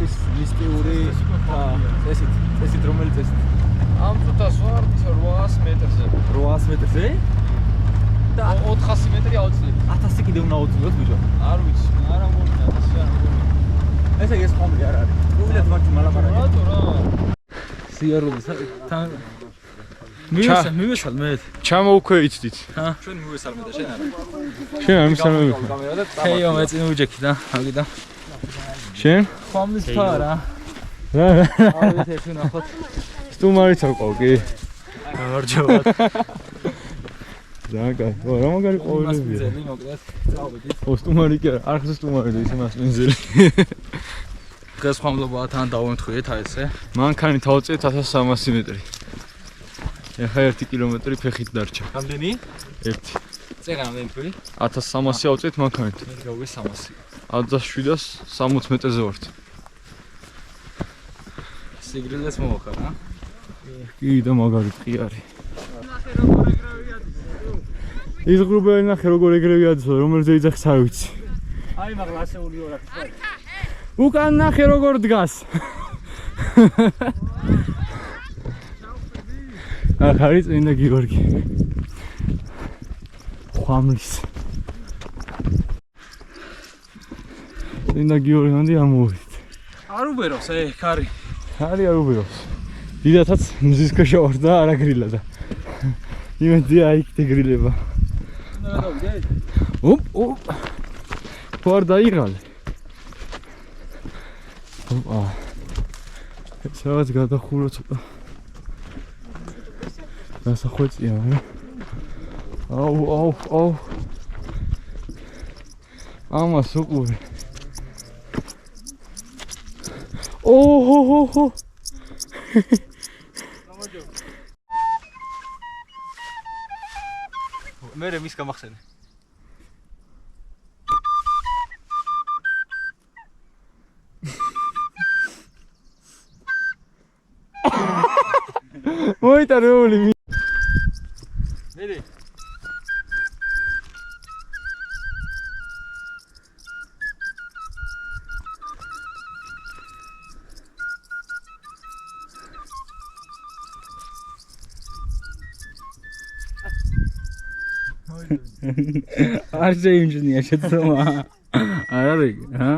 არის მისტიური წესით რომელი წესით? ამ წუთას ვართ 800 მეტრზე. 800 მეტრზე? და 400 მეტრი აუცილებლად. 1000 კიდე უნდა აუცილებლად ბიჭო. არ ვიცი, არ ამბობია 1000 არ ამბობია. ესე ეს ხვამლი არ არის. უილად მარჯვენა მალაპარაკე. რატო რა? სიარულის თან მივესალ მე. ჩამოუქვეითდით. ჩვენ მივესალმე და შენ არა. შენ არ მისამები. ჰეიო მე წინ ვიჯექი და აგიდა. შენ? ხვამლის ფარა. რა? ავეთ ერთი ნახოთ. სტუმარიც აყავ კი. გამარჯობა. ზაგა, რა მაგარი ყოველებია. მასპინძელი მოკლედ. წავედით. სტუმარი კი არა, არხზე სტუმარი და ისე მასპინძელი. დღეს ხვამლობა თან დავემთხვიეთ აი ესე. მანქანით ავწევთ 1300 მეტრი. ეხა 1 კილომეტრი ფეხით დარჩა. რამდენი? 1. წეგა რამდენი ფული? 1300 ავწევთ მანქანით. მე გავიგე 300. 1760 მეტრზე ვართ. სიგრილეს მოვახარ, ა? კი და მაგარი ტყი არის. ის გრუბელი ნახე როგორ ეგრევე ადის, რომელზე იძახს არ ვიცი. აი მაგ ლასეული ორად. უკან ნახე როგორ დგას. აქ არის წმინდა გიორგი. ხვამლის. წმინდა გიორგი ამოვიდით. არ უბეროს ხარი. ხარი არ უბეროს. დიდათაც მზის ქვეშ ვარ და არა გრილა და. იმედია იქ გრილება. უნდა გადავიდე? ოპ. ვარ დაიღალე. ოპა. ეს რაღაც გადახურო ცოტა. დასახვეწია, რა. აუ. ამას უყურე. ოჰო. მე მის გამახსენე. მოიტარეული მე. არ შეიმჩნია შეცდომა. არ არის, ჰა?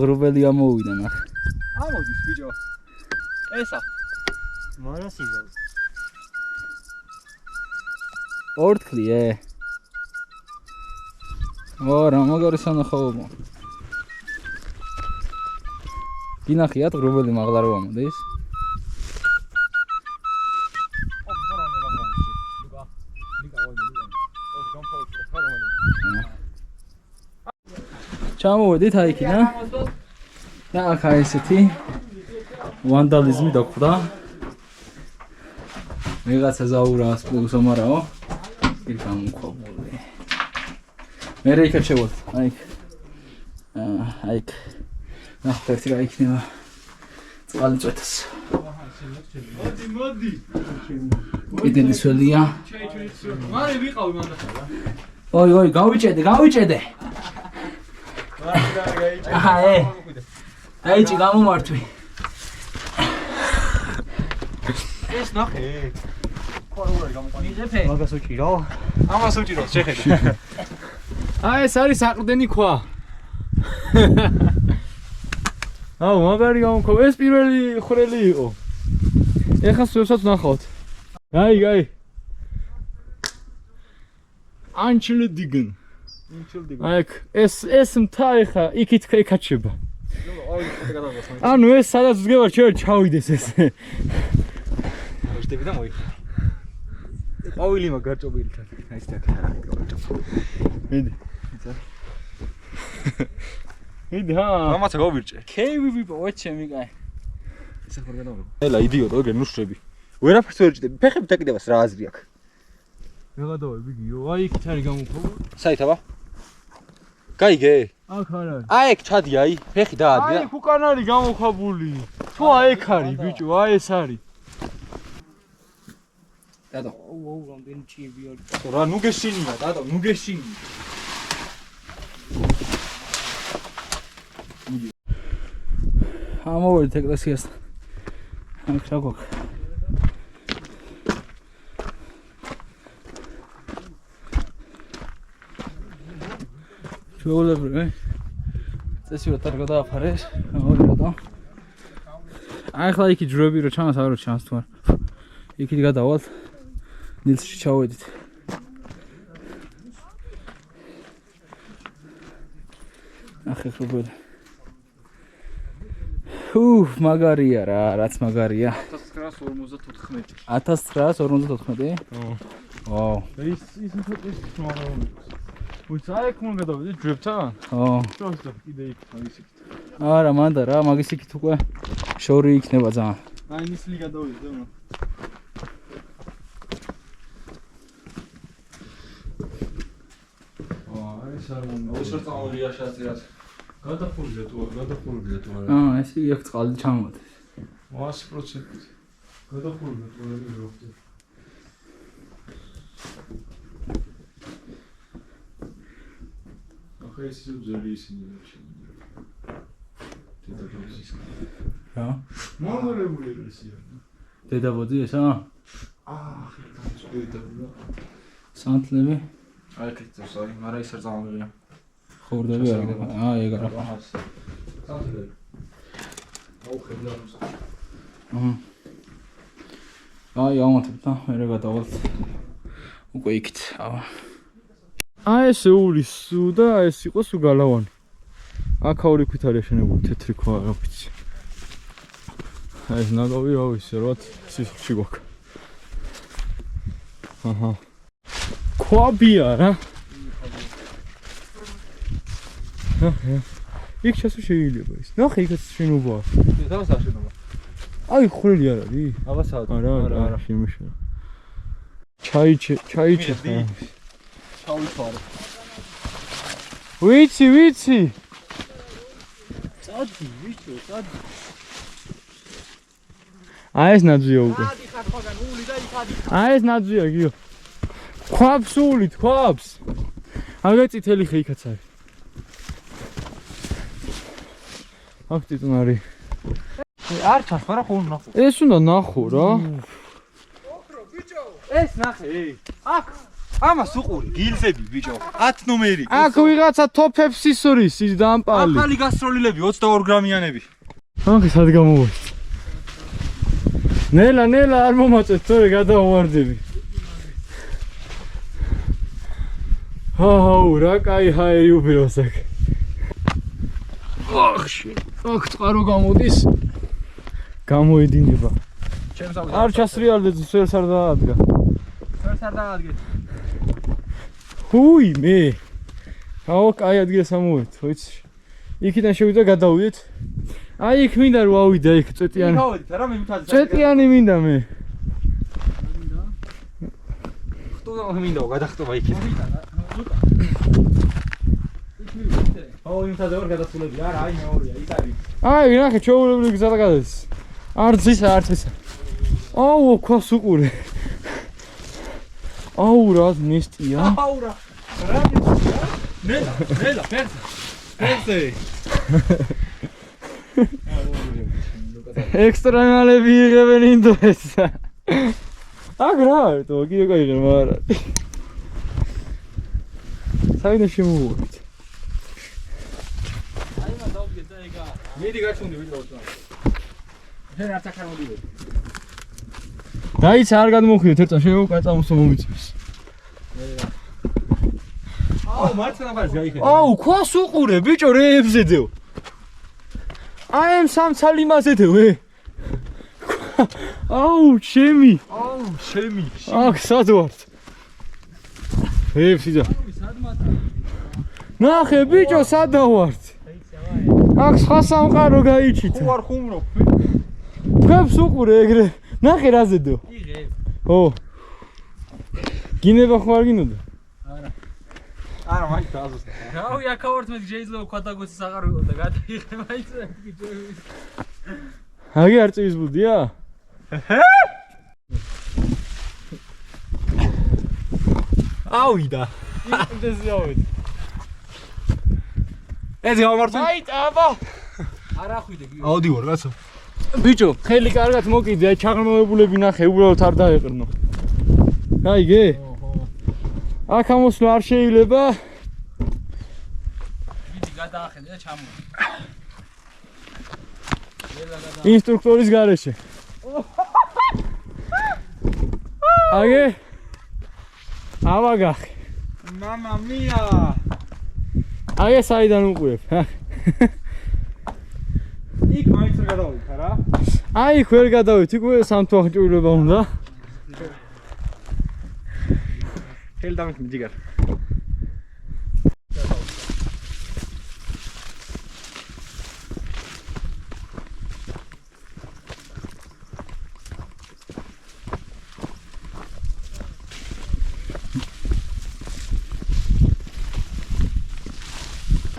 გრუბელი ამოვიდა ნახე. ამოდის ბიჭო. ესა. მარას იზავს. ორთქლიე. რა მაგარი სანახაობა. გინახიათ გრუბელი მაღლა რო ამოდის. ჩამოვედით აიქიდან და აქ აი ესეთი ვანდალიზმი დაგვხდა. ვიღაცა ზაურას პლუს ამარაო. იქ გამომყევით. მე რეიქა შევოთ. აიქ. ნახეთ რა იქნება. წყალი წვეთას. მოდი. კიდენი სველია. მარე ვიყავი მანდათა რა. ოი, გავიჭედე. დაიჭი გამომართვი. ეს ნახე. ყორულარი გამოყვანი. მიზეფე. მაგას უჭირო. ამას უჭიროს შეხედე. ეს არის საყრდენი ქვა. აუ მაგარი გამომქო. ეს პირველი ხრელი იყო. ეხლა სულსაც ნახავთ. გაი. ანჩლდიგენ. აიქ ეს მთა ეხა იქით ეკაჩება. ანუ ეს სადაც ვდგევარ ჩვენ ჩავიდეს ეს. ვშტები და მოიხდა. ყვავილი მაგარჭობილი თან. აი ეს თქა. მიდი. მიდი ჰა. მამაცა გავირჭე. KVV ოჩემი კაი. ეს ახლა გადავიღე. ელა იდიოტო გენუშები. ვერაფერს ვერ ჭდები. ფეხები დაკიდებას რა აზრი აქვს. ვეღადავები გიო. აი იქით არის გამომქო. საით აბა? გაიგე? აქ არ არის. აი ეგ ჩადი აი, ფეხი დაადია. აი უკან არის გამოხაბული. თუ აი ეგ არის ბიჭო, აი ეს არის. დადო. აუ, რამდენი ჭიები არის. რა ნუ გეშინია, დადო, ნუ გეშინია. ამოვიდეთ ეკლესიასთან. აქ რა გვაქვს? ჩვეულებრივი წესიურად არ გადააფარეს. ამოვიდეთ. ახლა იქი ჯვრები რო ჩანს, არ რო ჩანს თუ არა. იქით გადავალთ. ნილსში ჩავედით. ახლა ხუბოდ. მაგარია რა, რაც მაგარია. 1954. 1954? ვაუ. ის მთაწის მაგარი. უცაიკ მომ გადავიდეთ ჯვრებთან? ჩავსდა კიდე იქ მაგის იქით. არა, მანდა რა, მაგის იქით უკვე შორი იქნება ძალიან. აი ნისლი გადავიდეთ ზემო. ეს არ მომდა. უშო წამოლია შეაწერათ. გადახურდა თუ არა? ეს იქ წყალი ჩამოდის. 100%. გადახურდა თუ არა როხტი. ახლა ეს ძელი ისინი დედაბოძის. რა? მომრებული რესია. დედაბოძი ესა? დედაბოძი. სანთლები? აი ეს წავსარი, მაგრამ ის არ წამოვიღია. ხორდები არა. ეგ არა. სანთლები. აუ ხედავს. აი ამათებ და მე გადავალთ. უკვე იქით. ეს ულის სუ და ეს იყო სუ გალავანი. აქაური ქვით არის შენებული თეთრი ქვა რა ვიცი. ეს ნაგავი რა ვიცი როათ სისხლში გვაქვს. ქვაბია რა. იქ ჩასო შეიძლება ის. ნახე იქაც შენობაა. თავს არ შენობა. აი ხვრელი არ არის? აბასაა. არა, შემიშა. ჩაიჩე. ჩავიფარე. ვიცი. წადი, ვიჭო, წადი. ეს ნაძვია უკვე. წადი ხარ ხაგან ული და იქადი. ეს ნაძვია გიო. ქვაბს ულით, ქვაბს. აგე წითელი ხე იქაც არის. აქ წიწნარი. არ ჩანს, მაგრამ ხო ნახო. ეს უნდა ნახო რა. ოქრო, ბიჭო. ეს ნახე. აქ ამას უყური, გილზები ბიჭო. 10 ნომერი. აქ ვიღაცა თოფებს ისურის ის დამპალი. ახალი გასტროლილები 22 გრამიანები. აქ სად გამოვიდეთ. ნელა არ მომაწეთ, თორე გადავარდები. რა კაი ჰაერი უბრალოდ აქ. აქ წყარო გამოდის. გამოედინება. არ ჩასრიალდეთ, სერს არ დაადგა. ჰუი მე. კაი ადგილას ამოვეთ, ვიცი. იქიდან შევიდა გადავიდეთ. აი იქ მინდა რომ ავიდე იქ წეტიანი. გავედით რა მე მთაზე. წეტიანი მინდა მე. ხტო მინდა გადახტობა იქით. აუ მთაზე ვარ გადასულები. არა, აი მეორეა, ის არის. აი ნახე ჩაულებრივი გზა გადის. არც ისა. აუ ქვას უყურე. აუ რა ნესტია. აუ რა. ნელა, ფერზე. ექსტრემალები იღებენ ინდოეთსა. აქ რა არის თო კიდე გაიღე მაგრამ. საერთოდ შემოვიდეთ. აი მა დავდგეთ და ეგა. მიდი გაჩუნდი ვიდეო თვა. შენ არ წახარ მოდივედი. დაიცა არ გადმოხიდეთ ერთად შევუკაცამოსო მომიწევს. აუ მარცხენა ბარს გაიხედე. აუ ქვას უყურე ბიჭო რეებზედეო. აი ამ სამცალი მაზედეო. აუ ჩემი. აქ სად ვართ? რეებსიდა. ნახე ბიჭო სადა ვართ? აქ სხვა სამყარო გაიჩით. ხო არ ხუმრობ. ქვებს უყურე ეგრე. ნახე რაზედეო. იღებ. ო. გინება ხო არ გინოდა? არა მაინც აზუსტა. რავი აქავართ მე შეიძლება ქვადაგოცის აღარ ვიყო და გადაიღე მაინც გიჯები. აგი არ წივის ბუდია? ავიდა. იმდენზე ავედი. ეს გამართვი. აი აბა. არა ხვიდე. აუდიوار კაცო. ბიჭო, ხელი კარგად მოკიდე, აი ჩაღრმავებულები ნახე, უბრალოდ არ დაეყრნო. გაიგე? აქ ამოსვლა არ შეიძლება. ვიდი გადაახედე და ჩამო. ინსტრუქტორის გარეშე. აგე? ავაგახი. მამა მია. აგე საიდან უყურებ? იქ მაინც ვერ გადავიდეთ რა. აი იქ ვერ გადავით, იქ სამთო აღჭურვილება უნდა. ხელი დამიხმი ჯიგარ.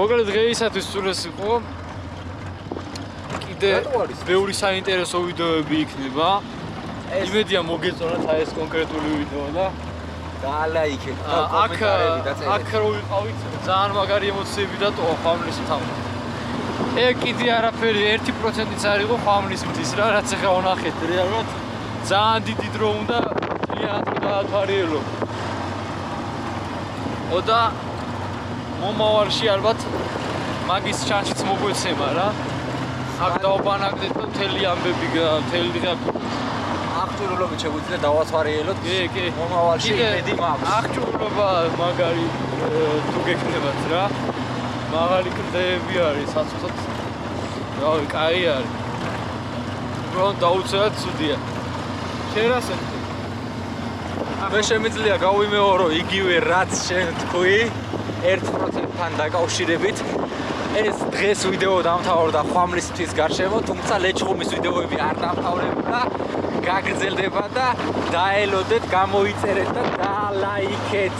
მოკლედ დღეისათვის სულეს იყო. კიდე ბევრი საინტერესო ვიდეოები იქნება. იმედია მოგეწონათ აი ეს კონკრეტული ვიდეო და დაალაიქეთ და აქ კომენტარები დაწერეთ. აქ რო ვიყავით ძალიან მაგარი ემოციები დატოვა ხვამლის მთავრად. კიდე არაფერი 1%-იც არ იყო ხვამლის მთის რა, რაც ახლა ვნახეთ რეალურად ძალიან დიდი დრო უნდა მთლიანად გაათვალიერო. და მომავალში ალბათ მაგის ჩანსიც მოგვეცემა რა. აქ დავბანაკდეთ და მთელი ამბები მთელი აღჭურვილობით შეგვიძლია დავათვალიეროთ. კი. მომავალში იმედი მაქვს. აღჭურვილობა მაგარი თუ გექნებათ რა. მაღალი კლდეები არის, საცოცხლოდ. რავი, კაი არის. უბრალოდ დაუცილებლად ცუდია. შენ რა სენტი? მე შემიძლია გავიმეორო იგივე რაც შენ თქვი 1%-თან დაკავშირებით. ეს დღეს ვიდეო დამთავრდა ხვამლის მთის გარშემო, თუმცა ლეჩხუმის ვიდეოები არ დამთავრებულა. გაგრძელდება და დაელოდეთ, გამოიწერეთ და დაალაიქეთ.